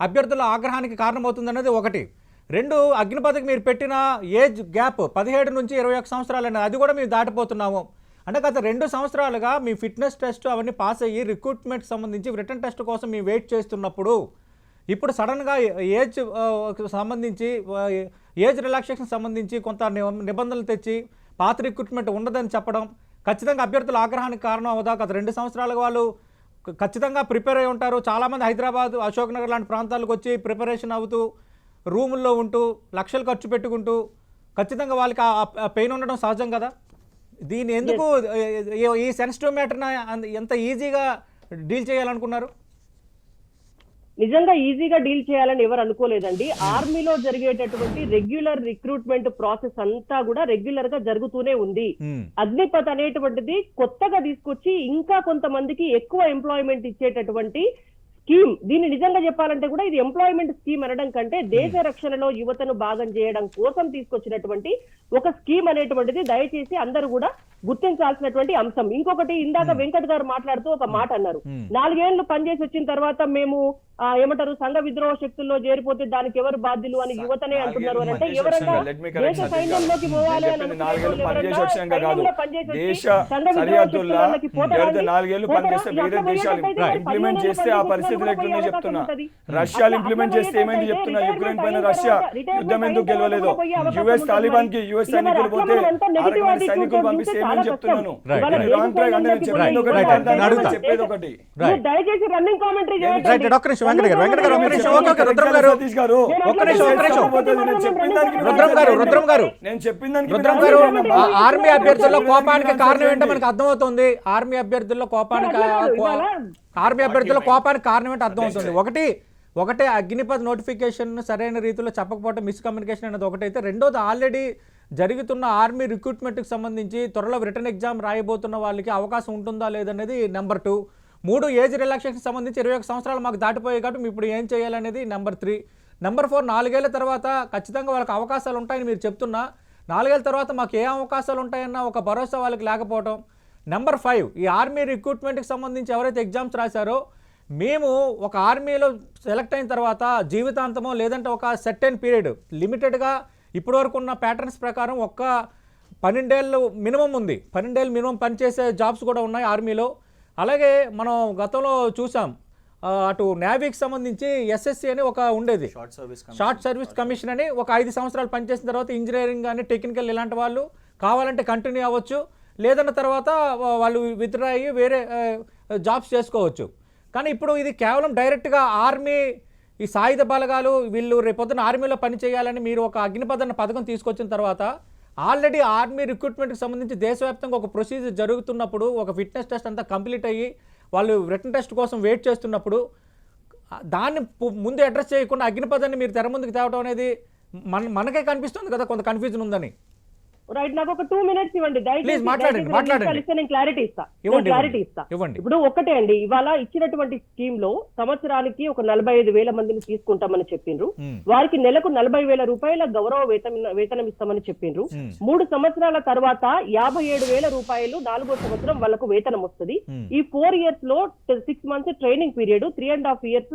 అభ్యర్థుల ఆగ్రహానికి కారణమవుతుందన్నది ఒకటి. 2, అగ్నిపథ్కి మీరు పెట్టిన ఏజ్ గ్యాప్ 17 నుంచి 21 సంవత్సరాలు, అది కూడా మేము దాటిపోతున్నాము. అంటే గత 2 సంవత్సరాలుగా మీ ఫిట్నెస్ టెస్ట్ అవన్నీ పాస్ అయ్యి రిక్రూట్మెంట్ సంబంధించి రిటర్న్ టెస్ట్ కోసం మేము వెయిట్ చేస్తున్నప్పుడు ఇప్పుడు సడన్గా ఏజ్ సంబంధించి, ఏజ్ రిలాక్సేషన్ సంబంధించి కొంత నిబంధనలు తెచ్చి పాత రిక్రూట్మెంట్ ఉండదని చెప్పడం ఖచ్చితంగా అభ్యర్థుల ఆగ్రహానికి కారణం అవుదా? గత 2 సంవత్సరాలుగా వాళ్ళు ఖచ్చితంగా ప్రిపేర్ అయి ఉంటారు. చాలామంది హైదరాబాద్, అశోక్ నగర్ లాంటి ప్రాంతాలకు వచ్చి ప్రిపరేషన్ అవుతూ రూముల్లో ఉంటూ లక్షలు ఖర్చు పెట్టుకుంటూ ఖచ్చితంగా వాళ్ళకి ఆ పెయిన్ ఉండడం సహజం కదా. దీన్ని ఎందుకు ఈ సెన్సిటివ్ మ్యాటర్ ఎంత ఈజీగా డీల్ చేయాలనుకున్నారు? నిజంగా ఈజీగా డీల్ చేయాలని ఎవరు అనుకోలేదండి. ఆర్మీలో జరిగేటటువంటి రెగ్యులర్ రిక్రూట్మెంట్ ప్రాసెస్ అంతా కూడా రెగ్యులర్ గా జరుగుతూనే ఉంది. అగ్నిపథ్ అనేటువంటిది కొత్తగా తీసుకొచ్చి ఇంకా కొంతమందికి ఎక్కువ ఎంప్లాయ్మెంట్ ఇచ్చేటటువంటి స్కీమ్. దీన్ని నిజంగా చెప్పాలంటే కూడా ఇది ఎంప్లాయ్మెంట్ స్కీమ్ అనడం కంటే దేశ రక్షణలో యువతను భాగం చేయడం కోసం తీసుకొచ్చినటువంటి ఒక స్కీమ్ అనేటువంటిది దయచేసి అందరూ కూడా గుర్తించాల్సినటువంటి అంశం. ఇంకొకటి, ఇందాక వెంకట్ గారు మాట్లాడుతూ ఒక మాట అన్నారు, 4 ఏళ్లు పనిచేసి వచ్చిన తర్వాత మేము ఏమంటారు సంఘ విద్రోహ శక్తుల్లో చేరిపోతే దానికి ఎవరు బాధ్యులు అని యువతనే అంటున్నారు అని. అంటే ఎవరన్నా దేశ సైన్యంలోకి పోవాలి రష్యా ఇంప్లిమెంట్ చేస్తే ఏమైంది చెప్తున్నా, యుక్రెయిన్ పైన రష్యా యుద్ధం ఎందుకు గెలవలేదు, యుఎస్ తాలిబాన్ కి యుఎస్ సైనికులు పోతే సైనికులు పంపిస్తే ఏమని చెప్తున్నాను. చెప్పేది ఒకటి, దయచేసి రన్నింగ్ కామెంటరీ ఆర్మీ అభ్యర్థుల్లో కోపానికి కారణం ఏంటో మనకు అర్థమవుతుంది. ఆర్మీ అభ్యర్థుల్లో కోపానికి కారణం ఏంటో అర్థమవుతుంది. ఒకటే అగ్నిపథ్ నోటిఫికేషన్ సరైన రీతిలో చెప్పకపోవడం, మిస్కమ్యూనికేషన్ అనేది ఒకటైతే, రెండోది ఆల్రెడీ జరుగుతున్న ఆర్మీ రిక్రూట్మెంట్కి సంబంధించి త్వరలో రిటర్న్ ఎగ్జామ్ రాయబోతున్న వాళ్ళకి అవకాశం ఉంటుందా లేదనేది నెంబర్ 2. 3 ఏజ్ రిలాక్సేషన్ సంబంధించి 21 సంవత్సరాలు మాకు దాటిపోయాయి కాబట్టి ఇప్పుడు ఏం చేయాలనేది నెంబర్ 3. నెంబర్ 4, 4 ఏళ్ల తర్వాత ఖచ్చితంగా వాళ్ళకి అవకాశాలు ఉంటాయని మీరు చెప్తున్నా, 4 ఏళ్ల తర్వాత మాకు ఏ అవకాశాలు ఉంటాయన్న ఒక భరోసా వాళ్ళకి లేకపోవడం. నెంబర్ 5, ఈ ఆర్మీ రిక్రూట్మెంట్కి సంబంధించి ఎవరైతే ఎగ్జామ్స్ రాశారో, మేము ఒక ఆర్మీలో సెలెక్ట్ అయిన తర్వాత జీవితాంతమో లేదంటే ఒక సర్టెన్ పీరియడ్ లిమిటెడ్గా ఇప్పటివరకు ఉన్న ప్యాటర్న్స్ ప్రకారం 12 ఏళ్ళు మినిమం ఉంది, 12 ఏళ్ళు మినిమం పనిచేసే జాబ్స్ కూడా ఉన్నాయి ఆర్మీలో. అలాగే మనం గతంలో చూసాం, అటు నేవీకి సంబంధించి ఎస్ఎస్సి అని ఒక ఉండేది, షార్ట్ సర్వీస్ కమిషన్ అని, ఒక 5 సంవత్సరాలు పనిచేసిన తర్వాత ఇంజనీరింగ్ కానీ టెక్నికల్ ఇలాంటి వాళ్ళు కావాలంటే కంటిన్యూ అవ్వచ్చు, లేదన్న తర్వాత వాళ్ళు విత్డ్రా అయ్యి వేరే జాబ్స్ చేసుకోవచ్చు. కానీ ఇప్పుడు ఇది కేవలం డైరెక్ట్గా ఆర్మీ, ఈ సాయుధ బలగాలు వీళ్ళు రేపొద్దున ఆర్మీలో పనిచేయాలని మీరు ఒక అగ్నిపథ్ అన్న పథకం తీసుకొచ్చిన తర్వాత ఆల్రెడీ ఆర్మీ రిక్రూట్మెంట్కి సంబంధించి దేశవ్యాప్తంగా ఒక ప్రొసీజర్ జరుగుతున్నప్పుడు, ఒక ఫిట్నెస్ టెస్ట్ అంతా కంప్లీట్ అయ్యి వాళ్ళు రిటర్న్ టెస్ట్ కోసం వెయిట్ చేస్తున్నప్పుడు దాన్ని ముందు అడ్రస్ చేయకుండా అగ్నిపథాన్ని మీరు తెర ముందుకు తేవడం అనేది మనకే కనిపిస్తుంది కదా కొంత కన్ఫ్యూజన్ ఉందని. రైట్, నాకు ఒక 2 minutes ఇవ్వండి దయచేసి, నేను క్లారిటీ ఇస్తా. ఇప్పుడు ఒకటే అండి, ఇవాళ ఇచ్చినటువంటి స్కీమ్ లో సంవత్సరానికి ఒక 45,000 మందిని తీసుకుంటామని చెప్పిండ్రు. వారికి నెలకు 40,000 రూపాయల గౌరవ వేతనం ఇస్తామని చెప్పిండ్రు. 3 సంవత్సరాల తర్వాత 57,000 రూపాయలు 4వ సంవత్సరం వాళ్ళకు వేతనం వస్తుంది. ఈ 4 years లో 6 months ట్రైనింగ్ పీరియడ్, 3.5 years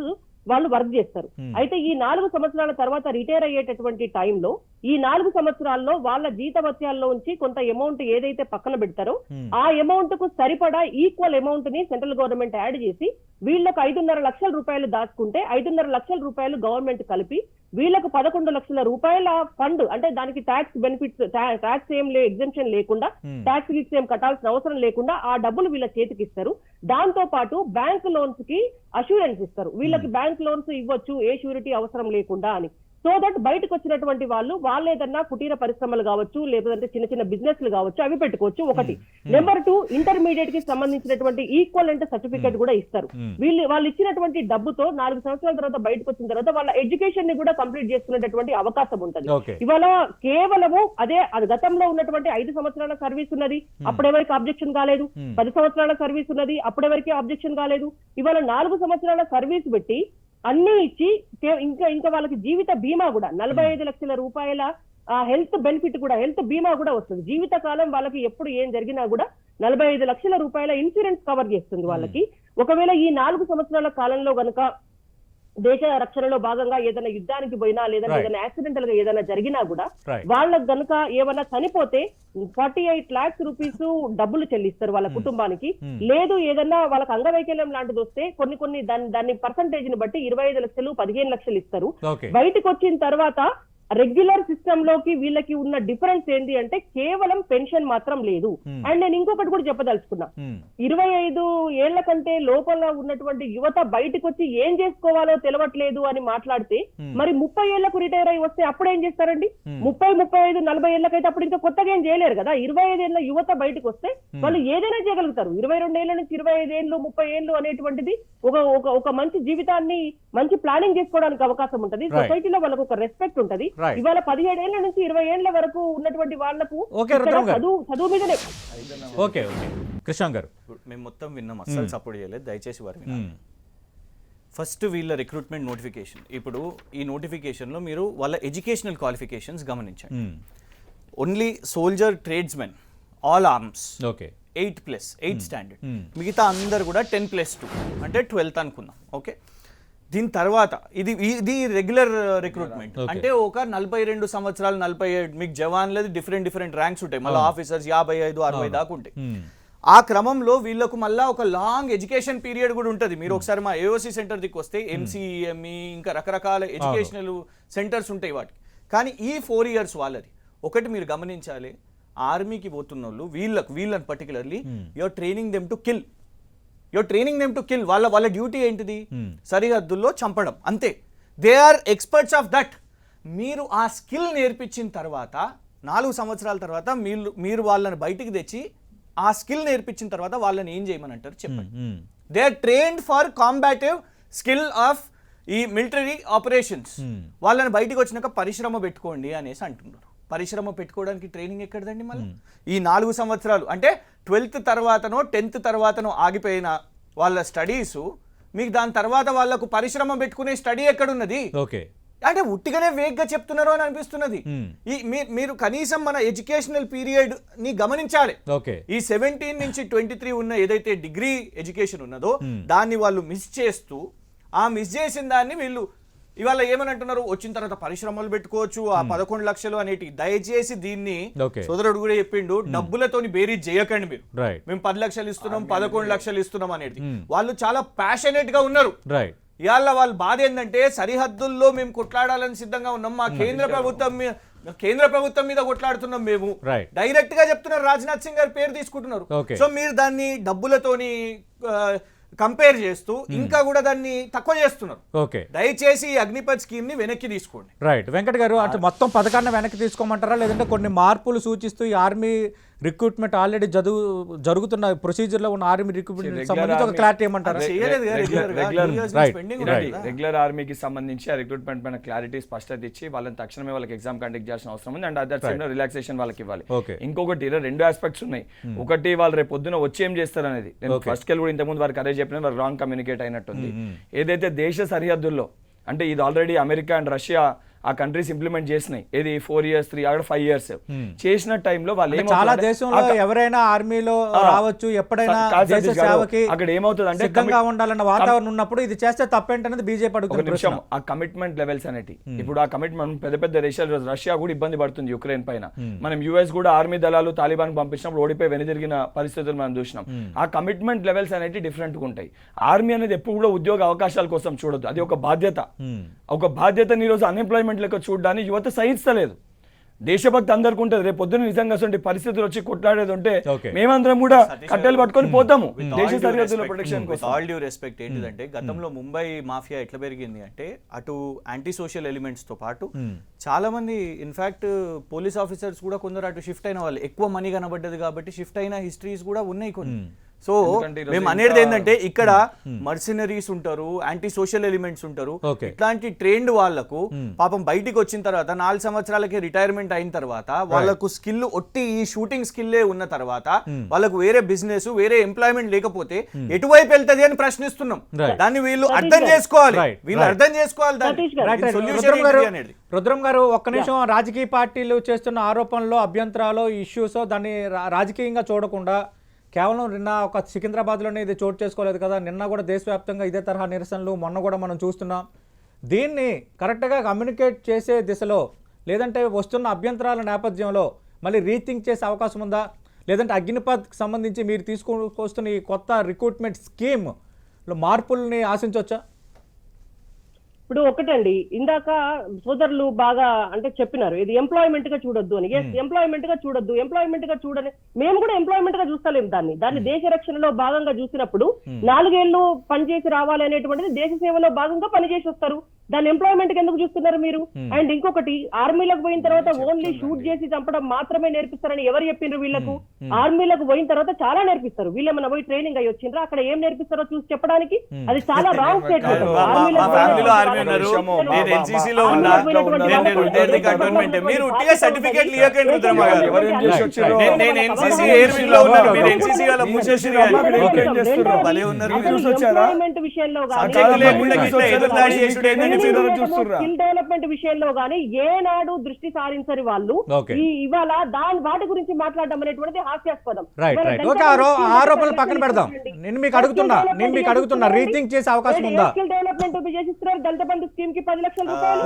వాళ్ళు వర్క్ చేస్తారు. అయితే ఈ 4 సంవత్సరాల తర్వాత రిటైర్ అయ్యేటటువంటి టైంలో ఈ 4 సంవత్సరాల్లో వాళ్ళ జీతభత్యాల్లో నుంచి కొంత అమౌంట్ ఏదైతే పక్కన పెడతారో ఆ అమౌంట్ కు సరిపడా ఈక్వల్ అమౌంట్ ని సెంట్రల్ గవర్నమెంట్ యాడ్ చేసి వీళ్ళకు 5.5 లక్షల రూపాయలు దాచుకుంటే 5.5 లక్షల రూపాయలు గవర్నమెంట్ కలిపి వీళ్ళకు 11 లక్షల రూపాయల ఫండ్, అంటే దానికి ట్యాక్స్ బెనిఫిట్స్, ట్యాక్స్ ఏం ఎగ్జెంప్షన్ లేకుండా, ట్యాక్స్ గిక్స్ ఏం కట్టాల్సిన అవసరం లేకుండా ఆ డబ్బులు వీళ్ళ చేతికి ఇస్తారు. దాంతో పాటు బ్యాంక్ లోన్స్ కి అష్యూరెన్స్ ఇస్తారు, వీళ్ళకి బ్యాంక్ లోన్స్ ఇవ్వచ్చు ఏ షూరిటీ అవసరం లేకుండా అని. సో దట్ బయటకు వచ్చినటువంటి వాళ్ళు ఏదన్నా కుటీర పరిశ్రమలు కావచ్చు, లేదంటే చిన్న చిన్న బిజినెస్లు కావచ్చు, అవి పెట్టుకోవచ్చు. ఒకటి. నెంబర్ 2, ఇంటర్మీడియట్ కి సంబంధించినటువంటి ఈక్వలెంట్ సర్టిఫికేట్ కూడా ఇస్తారు. వాళ్ళు ఇచ్చినటువంటి డబ్బుతో 4 సంవత్సరాల తర్వాత బయటకు వచ్చిన తర్వాత వాళ్ళ ఎడ్యుకేషన్ ని కూడా కంప్లీట్ చేసుకునేటటువంటి అవకాశం ఉంటుంది. ఇవాళ కేవలము అది గతంలో ఉన్నటువంటి 5 సంవత్సరాల సర్వీస్ ఉన్నది, అప్పుడెవరికి అబ్జెక్షన్ కాలేదు. 10 సంవత్సరాల సర్వీస్ ఉన్నది, అప్పుడెవరికి అబ్జెక్షన్ కాలేదు. ఇవాళ 4 సంవత్సరాల సర్వీస్ పెట్టి అన్ని ఇచ్చి ఇంకా వాళ్ళకి జీవిత బీమా కూడా 45 లక్షల రూపాయల హెల్త్ బెనిఫిట్ కూడా, హెల్త్ బీమా కూడా వస్తుంది. జీవితకాలం వాళ్ళకి ఎప్పుడు ఏం జరిగినా కూడా 45 లక్షల రూపాయల ఇన్సూరెన్స్ కవర్ చేస్తుంది వాళ్ళకి. ఒకవేళ ఈ 4 సంవత్సరాల కాలంలో గనక దేశ రక్షణలో భాగంగా ఏదైనా యుద్ధానికి పోయినా లేదంటే ఏదైనా యాక్సిడెంటల్ గా ఏదైనా జరిగినా కూడా వాళ్ళకి గనక ఏమైనా చనిపోతే 48 lakhs రూపీస్ డబ్బులు చెల్లిస్తారు వాళ్ళ కుటుంబానికి. లేదు ఏదన్నా వాళ్ళకి అంగవైకల్యం లాంటిది వస్తే కొన్ని దాని పర్సంటేజ్ ని బట్టి 25 లక్షలు 15 లక్షలు ఇస్తారు. బయటకు వచ్చిన తర్వాత రెగ్యులర్ సిస్టమ్ లోకి వీళ్ళకి ఉన్న డిఫరెన్స్ ఏంటి అంటే కేవలం పెన్షన్ మాత్రం లేదు. అండ్ నేను ఇంకొకటి కూడా చెప్పదలుచుకున్నా, 25 ఏళ్ల కంటే లోపల ఉన్నటువంటి యువత బయటకు వచ్చి ఏం చేసుకోవాలో తెలవట్లేదు అని మాట్లాడితే మరి 30 ఏళ్లకు రిటైర్ అయి వస్తే అప్పుడు ఏం చేస్తారండి? 30, 35, 40 ఏళ్లకైతే అప్పుడు ఇంకా కొత్తగా ఏం చేయలేరు కదా. 25 ఏళ్ల యువత బయటకు వస్తే వాళ్ళు ఏదైనా చేయగలుగుతారు. 22 ఏళ్ల నుంచి 25 ఏళ్ళు 30 ఏళ్ళు అనేటువంటిది ఒక మంచి జీవితాన్ని మంచి ప్లానింగ్ చేసుకోవడానికి అవకాశం ఉంటది. సొసైటీలో వాళ్ళకు ఒక రెస్పెక్ట్ ఉంటది. ఇవాళ 17 ఏళ్ల నుంచి 20 ఏళ్ల వరకు ఉన్నటువంటి వాళ్ళకు చదువు మీదనే. ఓకే కృష్ణ గారు, మేము మొత్తం విన్నాం, అస్సలు సపోర్ట్ చేయలేదు, దయచేసి వారు వినాలి. ఫస్ట్ వీళ్ళ రిక్రూట్మెంట్ నోటిఫికేషన్, ఇప్పుడు ఈ నోటిఫికేషన్లో మీరు వాళ్ళ ఎడ్యుకేషనల్ క్వాలిఫికేషన్స్ గమనించండి. Only soldier, tradesmen, all arms, okay 8+8 standard, మిగతా అందరు కూడా 10+2 అంటే 12th అనుకుందాం. ఓకే, దీని తర్వాత ఇది రెగ్యులర్ రిక్రూట్మెంట్ అంటే ఒక 42 సంవత్సరాలు 47, మీకు జవాన్లది డిఫరెంట్ ర్యాంక్స్ ఉంటాయి, మళ్ళీ ఆఫీసర్స్ 55, 60 దాకా ఉంటాయి. ఆ క్రమంలో వీళ్ళకు మళ్ళీ ఒక లాంగ్ ఎడ్యుకేషన్ పీరియడ్ కూడా ఉంటుంది. మీరు ఒకసారి మా ఏఓసి సెంటర్ దిక్కు వస్తే ఎంసీఎంఈ ఇంకా రకరకాల ఎడ్యుకేషనల్ సెంటర్స్ ఉంటాయి వాటికి. కానీ ఈ 4 years వాళ్ళది. ఒకటి మీరు గమనించాలి, ఆర్మీకి పోతున్న వాళ్ళు వీళ్ళని particularly you're training them to kill. వాళ్ళ డ్యూటీ ఏంటిది? సరిహద్దుల్లో చంపడం, అంతే. They are experts of that. మీరు ఆ స్కిల్ నేర్పించిన తర్వాత 4 సంవత్సరాల తర్వాత మీరు వాళ్ళని బయటికి తెచ్చి ఆ స్కిల్ నేర్పించిన తర్వాత వాళ్ళని ఏం చేయమని అంటారు చెప్పండి? They are trained for combative skill of ఈ మిలిటరీ ఆపరేషన్స్. వాళ్ళని బయటికి వచ్చినాక పరిశ్రమ పెట్టుకోండి అనేసి అంటున్నారు. పరిశ్రమ పెట్టుకోవడానికి ట్రైనింగ్ ఎక్కడదండి? మళ్ళీ ఈ 4 సంవత్సరాలు అంటే 12th తర్వాతనో 10th తర్వాతనో ఆగిపోయిన వాళ్ళ స్టడీస్, మీకు దాని తర్వాత వాళ్ళకు పరిశ్రమ పెట్టుకునే స్టడీ ఎక్కడున్నది? ఓకే, అంటే ఉట్టిగానే వేగ్గా చెప్తున్నారు అని అనిపిస్తున్నది. మీరు కనీసం మన ఎడ్యుకేషనల్ పీరియడ్ ని గమనించాలి. ఈ 17 నుంచి 23 ఉన్న ఏదైతే డిగ్రీ ఎడ్యుకేషన్ ఉన్నదో దాన్ని వాళ్ళు మిస్ చేస్తూ, ఆ మిస్ చేసిన దాన్ని వీళ్ళు ఇవాళ ఏమని అంటున్నారు? వచ్చిన తర్వాత పరిశ్రమలు పెట్టుకోవచ్చు, ఆ 11 లక్షలు అనేటి. దయచేసి దీన్ని సోదరుడు కూడా చెప్పిండు, డబ్బులతోని బేరీ చేయకండి మీరు. మేము 10 లక్షలు ఇస్తున్నాం, 11 లక్షలు ఇస్తున్నాం అనేది. వాళ్ళు చాలా ప్యాషనేట్ గా ఉన్నారు. ఇవాళ వాళ్ళ బాధ ఏంటంటే సరిహద్దుల్లో మేము కొట్లాడాలని సిద్ధంగా ఉన్నాం, మా కేంద్ర ప్రభుత్వం మీద కొట్లాడుతున్నాం మేము. డైరెక్ట్ గా చెప్తున్నారు, రాజ్నాథ్ సింగ్ గారి పేరు తీసుకుంటున్నారు. సో మీరు దాన్ని డబ్బులతోని కంపేర్ చేస్తూ ఇంకా కూడా దాన్ని తక్కువ చేస్తున్నారు. దయచేసి ఈ అగ్నిపథ్ స్కీమ్ ని వెనక్కి తీసుకోండి. రైట్ వెంకట్ గారు, అంటే మొత్తం పథకాన్ని వెనక్కి తీసుకోమంటారా, లేదంటే కొన్ని మార్పులు సూచిస్తూ ఈ ఆర్మీ రిక్రూట్మెంట్ ఆల్రెడీ జరుగుతున్న ప్రొసీజర్ లో ఉన్న ఆర్మీ రిక్రూట్మెంట్ సంబంధించి ఒక క్లారిటీ ఏమంటారా? రెగ్యులర్ ఆర్మీకి సంబంధించి ఆ రిక్రూట్మెంట్ పైన క్లారిటీ స్పష్టత ఇచ్చి వాళ్ళని తక్షణమే వాళ్ళకి ఎగ్జామ్ కండక్ట్ చేయాల్సిన అవసరం ఉంది. అండ్ అదర్ సైడ్ లో రిలాక్సేషన్ వాళ్ళకి ఇవ్వాలి. ఇంకొకటి 2 ఆస్పెక్ట్స్ ఉన్నాయి. ఒకటి వాళ్ళు రేపు పొద్దున వచ్చి ఏం చేస్తారు అనేది. నేను ఫస్ట్ కెళ్ళి కూడా ఇంతకుముందు వారికి అదే చెప్పిన, వారు రాంగ్ కమ్యూనికేట్ అయినట్టుంది. ఏదైతే దేశ సరిహద్దుల్లో అంటే ఇది ఆల్రెడీ అమెరికా అండ్ రష్యా ఆ కంట్రీస్ ఇంప్లిమెంట్ చేసినాయి. ఏది 4 years 3 or 5 years చేసిన టైంలో వాళ్ళు చాలా దేశంలో ఎవరైనా ఆర్మీలో రావచ్చు, ఎప్పుడైనా దేశ సేవకి అక్కడ ఏమవుతుంది అంటే సిద్ధంగా ఉండాలన్న వాతావరణం ఉన్నప్పుడు ఇది చేస్తే తప్పేంటనేది బీజేపీ అడుగుతున్న ప్రశ్న. ఆ కమిట్మెంట్ లెవెల్స్ అనేటి ఇప్పుడు ఆ కమిట్మెంట్ పెద్ద దేశాలు, రష్యా కూడా ఇబ్బంది పడుతుంది యుక్రెయిన్ పైన. మనం యుఎస్ కూడా ఆర్మీ దళాలు తాలిబాన్ పంపించినప్పుడు ఓడిపోయి వెనుదిరిగిన పరిస్థితులు మనం చూసినాం. ఆ కమిట్మెంట్ లెవెల్స్ అనేవి డిఫరెంట్ గా ఉంటాయి. ఆర్మీ అనేది ఎప్పుడు కూడా ఉద్యోగ అవకాశాల కోసం చూడొద్దు, అది ఒక బాధ్యత. ఒక బాధ్యతని ఈరోజు అన్ఎంప్లాయ్మెంట్ లెక్క చూడడానికి యువత సహిస్తలేదు. దేశభక్తి అందరికి ఉంటుంది. రేపు పొద్దున నిజంగా పరిస్థితులు వచ్చి కొట్లాడేది ఉంటే మేమందరం కూడా కట్టెలు పట్టుకొని పోతాము దేశ సరిహద్దుల ప్రొటెక్షన్ కోసం. ఆల్ డ్యూ రెస్పెక్ట్ ఏంటిదంటే గతంలో ముంబై మాఫియా ఎట్లా పెరిగింది అంటే అటు యాంటీ సోషల్ ఎలిమెంట్స్ తో పాటు చాలా మంది ఇన్ఫాక్ట్ పోలీస్ ఆఫీసర్స్ కూడా కొందరు అటు షిఫ్ట్ అయిన వాళ్ళు, ఎక్కువ మనీ కనబడ్డది కాబట్టి షిఫ్ట్ అయిన హిస్టరీస్ కూడా ఉన్నాయి కొన్ని. సో మేము అనేది ఏంటంటే ఇక్కడ మర్సినరీస్ ఉంటారు, యాంటీ సోషల్ ఎలిమెంట్స్ ఉంటారు. ఇట్లాంటి ట్రైన్డ్ వాళ్లకు పాపం బయటికి వచ్చిన తర్వాత 4 సంవత్సరాలకి రిటైర్మెంట్ అయిన తర్వాత వాళ్ళకు స్కిల్ ఒట్టి ఈ షూటింగ్ స్కిల్లే ఉన్న తర్వాత వాళ్ళకు వేరే బిజినెస్ వేరే ఎంప్లాయ్మెంట్ లేకపోతే ఎటువైపు వెళ్తది అని ప్రశ్నిస్తున్నాం. దాన్ని వీళ్ళు అర్థం చేసుకోవాలి, రుద్రం గారు ఒక్క నిమిషం. రాజకీయ పార్టీలు చేస్తున్న ఆరోపణలు, అభ్యంతరాలు, ఇష్యూస్ దాన్ని రాజకీయంగా చూడకుండా కేవలం నిన్న ఒక సికింద్రాబాద్లోనే ఇది చోటు చేసుకోలేదు కదా, నిన్న కూడా దేశవ్యాప్తంగా ఇదే తరహా నిరసనలు మొన్న కూడా మనం చూస్తున్నాం. దీన్ని కరెక్ట్గా కమ్యూనికేట్ చేసే దిశలో లేదంటే వస్తున్న అభ్యంతరాల నేపథ్యంలో మళ్ళీ రీథింక్ చేసే అవకాశం ఉందా, లేదంటే అగ్నిపథ్కి సంబంధించి మీరు తీసుకొస్తున్న ఈ కొత్త రిక్రూట్మెంట్ స్కీమ్లో మార్పుల్ని ఆశించవచ్చా? ఇప్పుడు ఒకటండి, ఇందాక సోదరులు బాగా అంటే చెప్పినారు ఇది ఎంప్లాయ్మెంట్ గా చూడొద్దు అని. ఎంప్లాయ్మెంట్ గా చూడొద్దు, ఎంప్లాయ్మెంట్ గా చూడని మేము కూడా ఎంప్లాయ్మెంట్ గా చూస్తలేము దాన్ని దేశ రక్షణలో భాగంగా చూసినప్పుడు 4 ఏళ్ళు పనిచేసి రావాలి అనేటువంటిది దేశ సేవలో భాగంగా పనిచేసి వస్తారు. దాన్ని ఎంప్లాయ్మెంట్ కి ఎందుకు చూస్తున్నారు మీరు? అండ్ ఇంకొకటి, ఆర్మీలకు పోయిన తర్వాత ఓన్లీ షూట్ చేసి చంపడం మాత్రమే నేర్పిస్తారని ఎవరు చెప్పిండ్రు వీళ్ళకు? ఆర్మీలకు పోయిన తర్వాత చాలా నేర్పిస్తారు. వీళ్ళేమన్నా పోయి ట్రైనింగ్ అయ్యి వచ్చిండ్రా? అక్కడ ఏం నేర్పిస్తారో చూసి చెప్పడానికి అది చాలా రాంగ్ స్టేట్మెంట్. మీరు ఉట్టిగా సర్టిఫికేట్ ఇవ్వకండి రుద్రమ్మ గారు. నేను ఎన్సీసీ ఎయిర్ వింగ్ లో ఉన్నాను, మీరు ఎన్సీసీ వాళ్ళ మూసేసారు. ఎంప్లాయ్మెంట్ విషయంలో స్కిల్ డెవలప్మెంట్ విషయంలో గానీ ఏనాడు దృష్టి సారించని వాళ్ళు ఇవాళ వాటి గురించి మాట్లాడడం అనేటువంటిది హాస్యాస్పదం. ఒక ఆరోపణలు పక్కన పెడదాం. నేను మీకు అడుగుతున్నా రీథింక్ చేసే అవకాశం ఉందా? స్కిల్ డెవలప్మెంట్ చేసిస్తున్నారు దళిత బంధు స్కీమ్ కి 10 లక్షల రూపాయలు.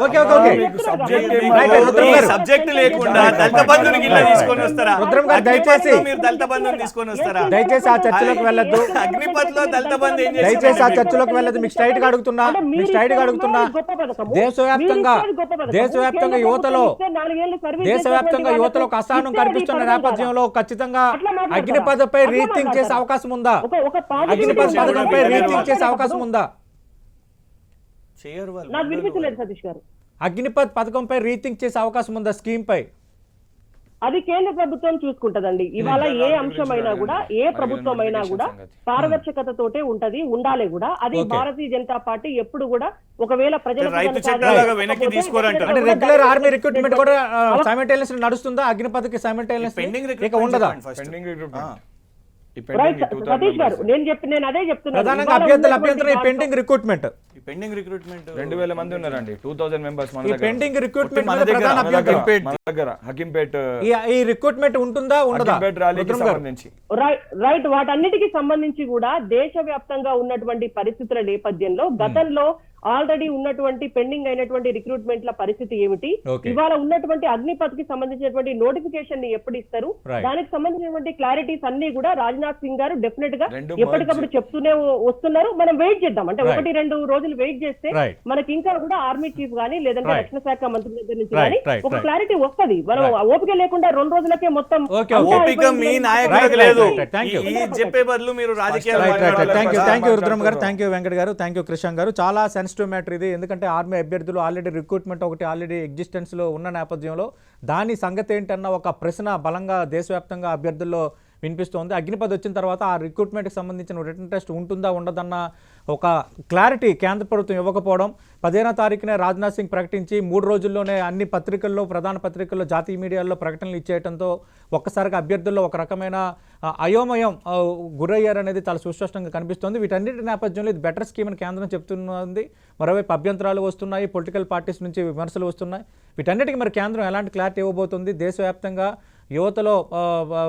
సబ్జెక్ట్ లేకుండా దళిత బంధుని గిల్ల తీసుకొని వస్తారా? రుద్రం గారు దయచేసి మీరు దళిత బంధుని తీసుకొని వస్తారా? దయచేసి ఆ చర్చలోకి వెళ్ళొద్దు. అగ్నిపథ్ లో దళిత బంధు ఏం దయచేసి ఆ చర్చలోకి వెళ్ళదు. మీకు స్ట్రైట్ గా అడుగుతున్నా, దేశవ్యాప్తంగా యువతలో ఒక అసహనం కనిపిస్తున్న నేపథ్యంలో ఖచ్చితంగా అగ్నిపథపై రీథింక్ చేసే అవకాశం ఉందా? అగ్నిపథ్ పథకంపై రీథింక్ చేసే అవకాశం ఉందా? నాకు వినిపించలేదు సతీష్ గారు. అగ్నిపథ్ పథకంపై రీథింక్ చేసే అవకాశం ఉందా? స్కీమ్ పై అది కేంద్ర ప్రభుత్వం చూసుకుంటదండి. ఇవాళ ఏ అంశమైనా కూడా, ఏ ప్రభుత్వం అయినా కూడా పారదర్శకతతోటే ఉండాలి కూడా. అది భారతీయ జనతా పార్టీ ఎప్పుడు కూడా ఒకవేళ ప్రజల రెగ్యులర్ ఆర్మీ రిక్రూట్మెంట్ కూడా సైమల్టేనియస్ నడుస్తుందా? అగ్నిపథకి సైమల్టేనియస్ ఇక ఉండదా? సతీష్ గారు నేను అదే చెప్తున్నాను. ప్రధానంగా అభ్యర్థుల అభ్యంతరం ఈ పెండింగ్ రిక్రూట్మెంట్. పెండింగ్ రిక్రూట్మెంట్ 2000 మంది ఉన్నారండి. 2000 మెంబర్స్ ఈ పెండింగ్ రిక్రూట్మెంట్ మన దగ్గర హకీంపేట్ ఈ రిక్రూట్మెంట్ ఉంటుందా ఉండదా? రైట్, వాటన్నిటికీ సంబంధించి కూడా దేశవ్యాప్తంగా ఉన్నటువంటి పరిస్థితుల నేపథ్యంలో గతంలో ఆల్రెడీ ఉన్నటువంటి పెండింగ్ అయినటువంటి రిక్రూట్మెంట్ల పరిస్థితి ఏమిటి, ఇవాళ ఉన్నటువంటి అగ్నిపథ్ కి సంబంధించినటువంటి నోటిఫికేషన్ ని ఎప్పుడు ఇస్తారు, దానికి సంబంధించినటువంటి క్లారిటీస్ అన్ని కూడా రాజ్నాథ్ సింగ్ గారు డెఫినెట్ గా ఎప్పటికప్పుడు చెప్తూనే వస్తున్నారు. మనం వెయిట్ చేద్దాం. అంటే 1-2 రోజులు వెయిట్ చేస్తే మనకి ఇంకా కూడా ఆర్మీ చీఫ్ గానీ లేదంటే రక్షణ శాఖ మంత్రి దగ్గర నుంచి కానీ ఒక క్లారిటీ వస్తుంది. మనం ఓపిక లేకుండా 2 రోజులకే మొత్తం ఓపిక మీ నాయకులకు లేదు. చెప్పే బదులు మీరు రాజకీయాలు. థ్యాంక్ యూ రుద్రమ్మ గారు, థ్యాంక్ యూ వెంకట్ గారు, థ్యాంక్ యూ కృష్ణ గారు. చాలా సెన్సిటివ్ మ్యాటర్ ఇది. ఎందుకంటే ఆర్మీ అభ్యర్థులు ఆల్రెడీ రిక్రూట్మెంట్ ఒకటి ఆల్రెడీ ఎగ్జిస్టెన్స్ లో ఉన్న నేపథ్యంలో దాని సంగతి ఏంటన్న ఒక ప్రశ్న బలంగా దేశవ్యాప్తంగా అభ్యర్థుల్లో వినిపిస్తోంది. అగ్నిపథ్ వచ్చిన తర్వాత ఆ రిక్రూట్మెంట్కి సంబంధించిన రిటర్న్ టెస్ట్ ఉంటుందా ఉండదన్న ఒక క్లారిటీ కేంద్ర ప్రభుత్వం ఇవ్వకపోవడం, 15వ తారీఖునే రాజ్నాథ్ సింగ్ ప్రకటించి 3 రోజుల్లోనే అన్ని పత్రికల్లో, ప్రధాన పత్రికల్లో, జాతీయ మీడియాల్లో ప్రకటనలు ఇచ్చేయడంతో ఒక్కసారిగా అభ్యర్థుల్లో ఒక రకమైన అయోమయం గురయ్యారనేది చాలా సుస్పష్టంగా కనిపిస్తోంది. వీటన్నిటి నేపథ్యంలో ఇది బెటర్ స్కీమ్ అని కేంద్రం చెప్తున్నది. మరోవైపు అభ్యంతరాలు వస్తున్నాయి, పొలిటికల్ పార్టీస్ నుంచి విమర్శలు వస్తున్నాయి. వీటన్నిటికీ మరి కేంద్రం ఎలాంటి క్లారిటీ ఇవ్వబోతుంది, దేశవ్యాప్తంగా యువతలో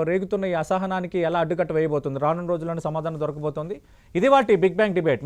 రేగుతున్న ఈ అసహనానికి ఎలా అడ్డుకట్ట వేయబోతుంది, రానున్న రోజుల్లోనే సమాధానం దొరకబోతోంది. ఇది వాటి బిగ్ బ్యాంగ్ డిబేట్.